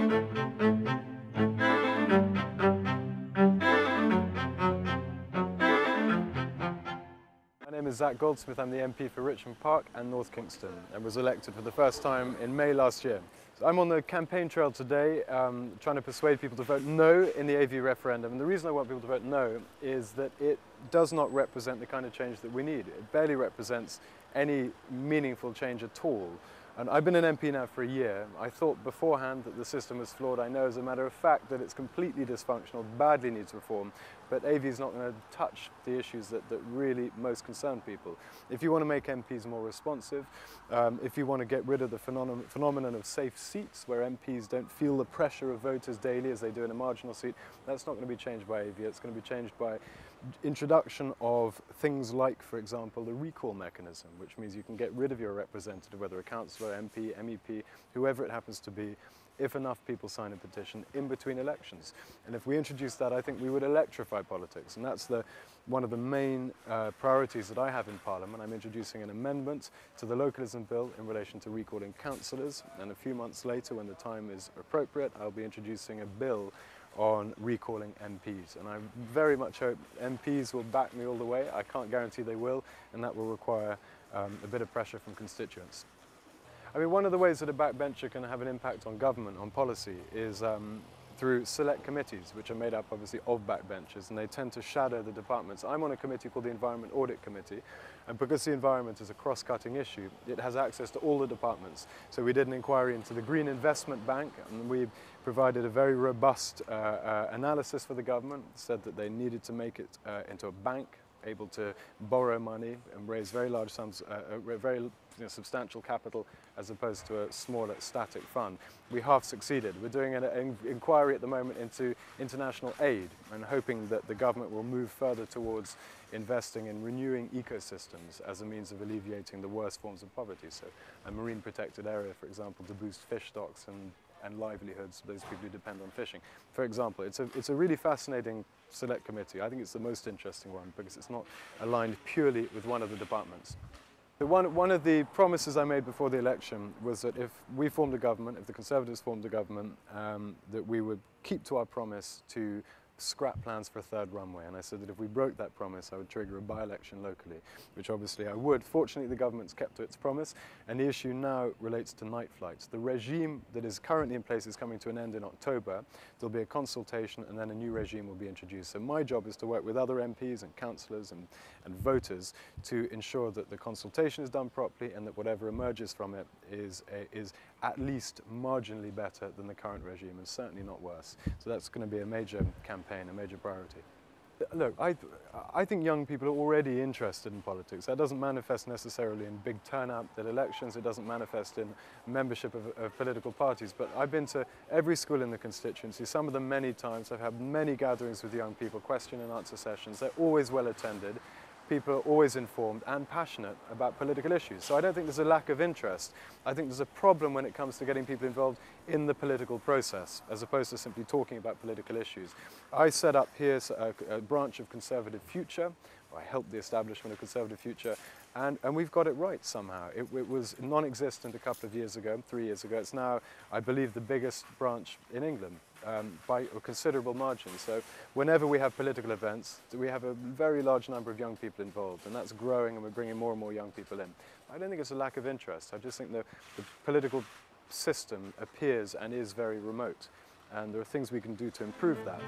My name is Zac Goldsmith. I'm the MP for Richmond Park and North Kingston and was elected for the first time in May last year. So I'm on the campaign trail today trying to persuade people to vote no in the AV referendum. And the reason I want people to vote no is that it does not represent the kind of change that we need. It barely represents any meaningful change at all. And I've been an MP now for a year. I thought beforehand that the system was flawed. I know as a matter of fact that it's completely dysfunctional, badly needs reform, but AV is not going to touch the issues that really most concern people. If you want to make MPs more responsive, if you want to get rid of the phenomenon of safe seats where MPs don't feel the pressure of voters daily as they do in a marginal seat, that's not going to be changed by AV. It's going to be changed by introduction of things like, for example, the recall mechanism, which means you can get rid of your representative, whether a councillor, MP, MEP, whoever it happens to be, if enough people sign a petition in between elections. And if we introduce that, I think we would electrify politics. And that's one of the main priorities that I have in Parliament. I'm introducing an amendment to the localism bill in relation to recalling councillors. And a few months later, when the time is appropriate, I'll be introducing a bill on recalling MPs. And I very much hope MPs will back me all the way. I can't guarantee they will, and that will require a bit of pressure from constituents. I mean, one of the ways that a backbencher can have an impact on government, on policy, is through select committees, which are made up obviously of backbenchers, and they tend to shadow the departments. I'm on a committee called the Environment Audit Committee, and because the environment is a cross-cutting issue, it has access to all the departments. So we did an inquiry into the Green Investment Bank, and we provided a very robust analysis for the government, said that they needed to make it into a bank, able to borrow money and raise very large sums, very substantial capital, as opposed to a smaller static fund. We half succeeded. We're doing an inquiry at the moment into international aid and hoping that the government will move further towards investing in renewing ecosystems as a means of alleviating the worst forms of poverty. So a marine protected area, for example, to boost fish stocks and livelihoods, those people who depend on fishing. For example, it's a really fascinating select committee. I think it's the most interesting one because it's not aligned purely with one of the departments. One of the promises I made before the election was that if we formed a government, if the Conservatives formed a government, that we would keep to our promise to scrap plans for a third runway. And I said that if we broke that promise, I would trigger a by-election locally, which obviously I would. Fortunately, the government's kept to its promise, and the issue now relates to night flights. The regime that is currently in place is coming to an end in October. There'll be a consultation, and then a new regime will be introduced. So my job is to work with other MPs and councillors and voters to ensure that the consultation is done properly and that whatever emerges from it is at least marginally better than the current regime, and certainly not worse. So that's going to be a major campaign, a major priority. Look, I think young people are already interested in politics. That doesn't manifest necessarily in big turnout at elections. It doesn't manifest in membership of political parties. But I've been to every school in the constituency, some of them many times. I've had many gatherings with young people, question and answer sessions. They're always well attended. People are always informed and passionate about political issues. So I don't think there's a lack of interest. I think there's a problem when it comes to getting people involved in the political process, as opposed to simply talking about political issues. I set up here a branch of Conservative Future. I helped the establishment of Conservative Future, and we've got it right somehow. It was non-existent a couple of years ago, 3 years ago. It's now, I believe, the biggest branch in England by a considerable margin. So whenever we have political events, we have a very large number of young people involved, and that's growing, and we're bringing more and more young people in. I don't think it's a lack of interest. I just think the political system appears and is very remote, and there are things we can do to improve that.